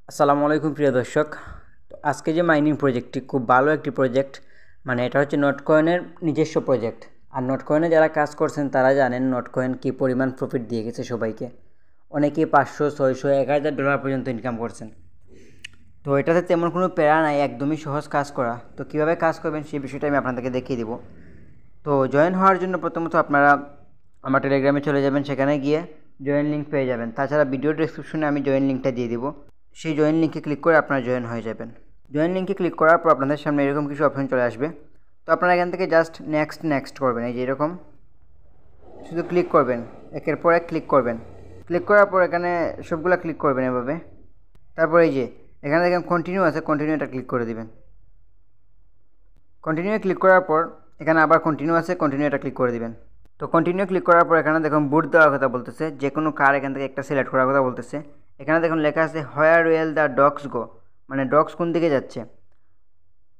আসসালামু আলাইকুম প্রিয় দর্শক। তো আজকে যে মাইনিং প্রজেক্টটি খুব ভালো একটি প্রজেক্ট, মানে এটা হচ্ছে নটকয়েনের নিজস্ব প্রজেক্ট। আর নটকয়েনে যারা কাজ করছেন তারা জানেন নটকয়েন কী পরিমাণ প্রফিট দিয়ে গেছে সবাইকে। অনেকেই 500, 600, $1000 পর্যন্ত ইনকাম করছেন। তো এটাতে তেমন কোনো প্যারা নাই, একদমই সহজ কাজ করা। তো কীভাবে কাজ করবেন সেই বিষয়টা আমি আপনাদেরকে দেখিয়ে দিব। তো জয়েন হওয়ার জন্য প্রথমত আপনারা আমার টেলিগ্রামে চলে যাবেন, সেখানে গিয়ে জয়েন লিঙ্ক পেয়ে যাবেন। তাছাড়া ভিডিও ডেসক্রিপশনে আমি জয়েন লিঙ্কটা দিয়ে দিব, সেই জয়েন লিঙ্কে ক্লিক করে আপনারা জয়েন হয়ে যাবেন। জয়েন লিঙ্কে ক্লিক করার পর আপনাদের সামনে এরকম কিছু অপশন চলে আসবে। তো আপনারা এখান থেকে জাস্ট নেক্সট করবেন, এই যে এরকম শুধু ক্লিক করবেন, একের পর এক ক্লিক করবেন। ক্লিক করার পর এখানে সবগুলো ক্লিক করবেন এভাবে। তারপর এই যে এখানে দেখেন কন্টিনিউ আছে, কন্টিনিউটা ক্লিক করে দিবেন। কন্টিনিউ ক্লিক করার পর এখানে আবার কন্টিনিউ আছে, কন্টিনিউটা ক্লিক করে দিবেন। তো কন্টিনিউ ক্লিক করার পর এখানে দেখুন বুট দেওয়ার কথা বলতেছে, যে কোনো কার এখান থেকে একটা সিলেক্ট করার কথা বলতেছে। এখানে দেখুন লেখা আছে হোয়ার উইল দ্য ডগস গো, মানে ডগস কোন দিকে যাচ্ছে।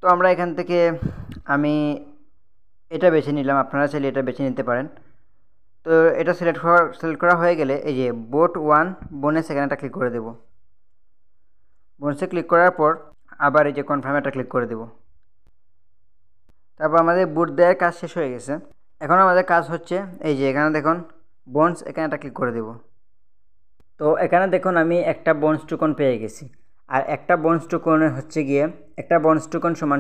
তো আমরা এখান থেকে আমি এটা বেছে নিলাম, আপনারা চাইলে এটা বেছে নিতে পারেন। তো এটা সিলেক্ট করা হয়ে গেলে এই যে বোট 1 বোনাস এখানে একটা ক্লিক করে দেব। বোনাসে ক্লিক করার পর আবার এই যে কনফার্ম একটা ক্লিক করে দেব। তারপর আমাদের বুট দেওয়ার কাজ শেষ হয়ে গেছে। এখন আমাদের কাজ হচ্ছে এই যে এখানে দেখুন বোনস, এখানে একটা ক্লিক করে দেব। তো এখানে দেখুন আমি একটা বোনস টোকন পেয়ে গেছি। আর একটা বোনস টোকনের হচ্ছে গিয়ে একটা বোনস টোকন সমান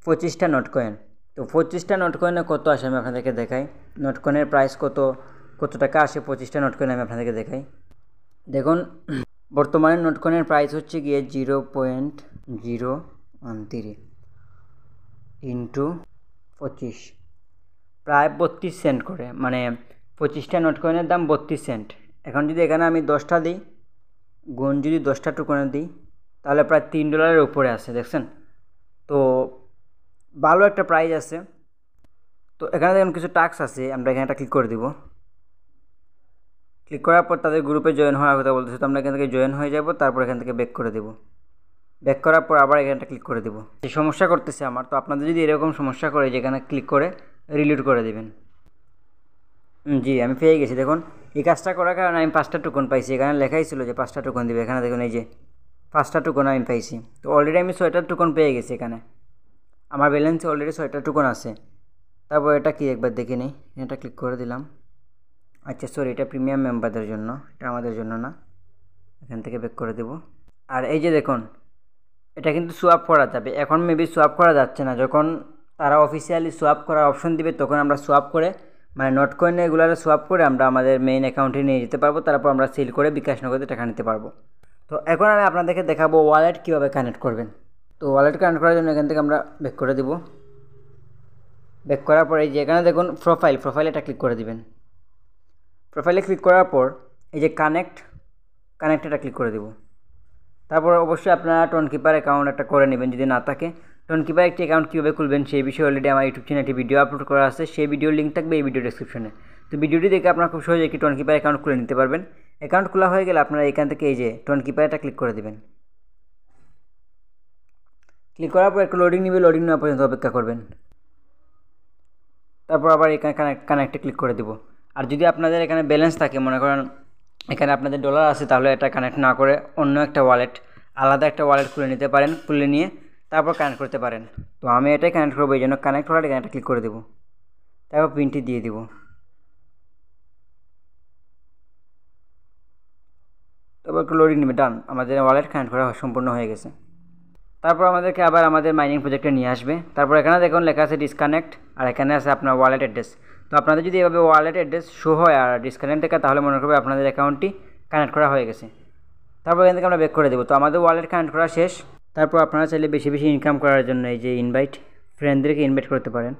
25টা নটকয়েন। তো 25টা নটকয়েনে কত আসে আমি আপনাদেরকে দেখাই। নটকয়েনের প্রাইস কত টাকা আসে 25টা নটকয়েন আমি আপনাদেরকে দেখাই। দেখুন বর্তমানে নটকয়েনের প্রাইস হচ্ছে গিয়ে 0.013 ইন্টু 25, প্রায় 32 সেন্ট করে, মানে 25টা নটকয়েনের দাম 32 সেন্ট। এখন যদি এখানে আমি 10টা দিই, গুণ যদি 10টা টোকনে দিই, তাহলে প্রায় $3 উপরে আছে, দেখছেন। তো ভালো একটা প্রাইস আছে। তো এখানে দেখুন কিছু টাস্ক আছে, আমরা এখানে একটা ক্লিক করে দিব। ক্লিক করার পর তাদের গ্রুপে জয়েন হওয়ার কথা বলতেছে, তো আমরা এখান থেকে জয়েন হয়ে যাব। তারপর এখান থেকে ব্যাক করে দেব। ব্যাক করার পর আবার এখানটা ক্লিক করে দেব। এই সমস্যা করতেছে আমার, তো আপনাদের যদি এরকম সমস্যা করে যেখানে ক্লিক করে রিলোড করে দেবেন। জি আমি পেয়ে গেছি। দেখুন এই কাজটা করার কারণে আমি 5টা টোকন পাইছি। এখানে লেখাই ছিল যে 5টা টোকন দিবে, এখানে দেখুন এই যে 5টা টোকন আমি পাইছি। তো অলরেডি আমি 6টা টোকন পেয়ে গেছি। এখানে আমার ব্যালেন্সে অলরেডি 6টা টোকন আছে। তারপর এটা কি একবার দেখে নিই, এটা ক্লিক করে দিলাম। আচ্ছা সরি, এটা প্রিমিয়াম মেম্বারদের জন্য, এটা আমাদের জন্য না। এখান থেকে ব্যাক করে দেব। আর এই যে দেখুন এটা কিন্তু সোয়াপ করা যাবে। এখন মেবি সোয়াপ করা যাচ্ছে না, যখন তারা অফিসিয়ালি সোয়াপ করার অপশন দিবে তখন আমরা সোয়াপ করে, মানে নটকয়েনে এগুলারে সোয়াপ করে আমরা আমাদের মেইন অ্যাকাউন্টে নিয়ে যেতে পারবো। তারপর আমরা সেল করে বিকাশ নগদে টাকা নিতে পারবো। তো এখন আমি আপনাদেরকে দেখাবো ওয়ালেট কীভাবে কানেক্ট করবেন। তো ওয়ালেট কানেক্ট করার জন্য এখান থেকে আমরা ব্যাক করে দেব। ব্যাক করার পর এই যে এখানে দেখুন প্রোফাইলে এটা ক্লিক করে দিবেন। প্রোফাইলে ক্লিক করার পর এই যে কানেক্ট এটা ক্লিক করে দেব। তারপর অবশ্যই আপনারা টোনকিপার অ্যাকাউন্ট একটা করে নেবেন, যদি না থাকে। টোনকিপার একটি অ্যাকাউন্ট কীভাবে খুলবেন সেই বিষয়ে অলরেডি আমার ইউটিউব চ্যানেলে একটি ভিডিও আপলোড করা আছে, সেই ভিডিওর লিঙ্ক থাকবে এই ভিডিও ডেসক্রিপশনে। তো ভিডিওটি দেখে আপনারা খুব সহজে একটি টোনকিপার অ্যাকাউন্ট খুলে নিতে পারবেন। অ্যাকাউন্ট খোলা হয়ে গেলে আপনারা এখান থেকে এই যে টোনকিপারটা ক্লিক করে দেবেন। ক্লিক করার পর একটু লোডিং নেবে, লোডিং নেওয়া পর্যন্ত অপেক্ষা করবেন। তারপর আবার এখানে কানেক্টে ক্লিক করে দেব। আর যদি আপনাদের এখানে ব্যালেন্স থাকে, মনে করেন এখানে আপনাদের ডলার আছে, তাহলে এটা কানেক্ট না করে অন্য একটা ওয়ালেট, আলাদা একটা ওয়ালেট খুলে নিতে পারেন। খুলে নিয়ে তারপর কানেক্ট করতে পারেন। তো আমি এটাই কানেক্ট করবো, এই জন্য কানেক্ট ওয়ালেট এখানে ক্লিক করে দেবো। তারপর পিনটি দিয়ে দেবো। তারপর একটু লোডিং নেবে। ডান, আমাদের ওয়ালেট কানেক্ট করা সম্পূর্ণ হয়ে গেছে। তারপর আমাদেরকে আবার আমাদের মাইনিং প্রজেক্টে নিয়ে আসবে। তারপর এখানে দেখুন লেখা আছে ডিসকানেক্ট, আর এখানে আছে আপনার ওয়ালেট অ্যাড্রেস। তো আপনাদের যদি এভাবে ওয়ালেট অ্যাড্রেস শো হয় আর ডিসকানেক্ট থাকে, তাহলে মনে করবে আপনাদের অ্যাকাউন্টটি কানেক্ট করা হয়ে গেছে। তারপর এখান থেকে আমরা ব্যাক করে দেবো। তো আমাদের ওয়ালেট কানেক্ট করা শেষ। তারপর আপনারা চাইলে বেশি বেশি ইনকাম করার জন্য এই যে ফ্রেন্ডদেরকে ইনভাইট করতে পারেন।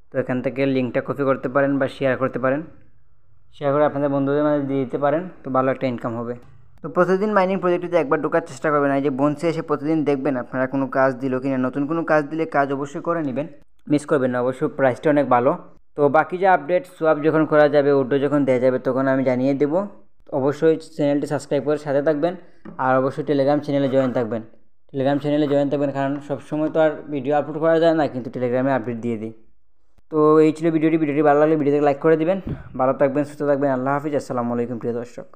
তো এখান থেকে লিঙ্কটা কপি করতে পারেন বা শেয়ার করতে পারেন। শেয়ার করে আপনাদের বন্ধুদের মাঝে দিয়ে দিতে পারেন, তো ভালো একটা ইনকাম হবে। তো প্রতিদিন মাইনিং প্রজেক্টটিতে একবার ঢোকার চেষ্টা করবেন। এই যে বোনসে এসে প্রতিদিন দেখবেন আপনারা কোনো কাজ দিল কিনা, নতুন কোনো কাজ দিলে কাজ অবশ্যই করে নেবেন, মিস করবেন না। অবশ্যই প্রাইসটা অনেক ভালো। তো বাকি যে আপডেট সোয়াপ যখন করা যাবে, উইথড্র যখন দেওয়া যাবে, তখন আমি জানিয়ে দেবো। অবশ্যই চ্যানেলটি সাবস্ক্রাইব করে সাথে থাকবেন। আর অবশ্যই টেলিগ্রাম চ্যানেলে জয়েন থাকবেন। কারণ সবসময় তো আর ভিডিও আপলোড করা যায় না, কিন্তু টেলিগ্রামে আপডেট দিয়ে দিই। তো এই ছিল ভিডিওটি ভালো লাগলে ভিডিওতে লাইক করে দিবেন। ভালো থাকবেন, সুস্থ থাকবেন। আল্লাহ হাফিজ। আসসালামু আলাইকুম প্রিয় দর্শক।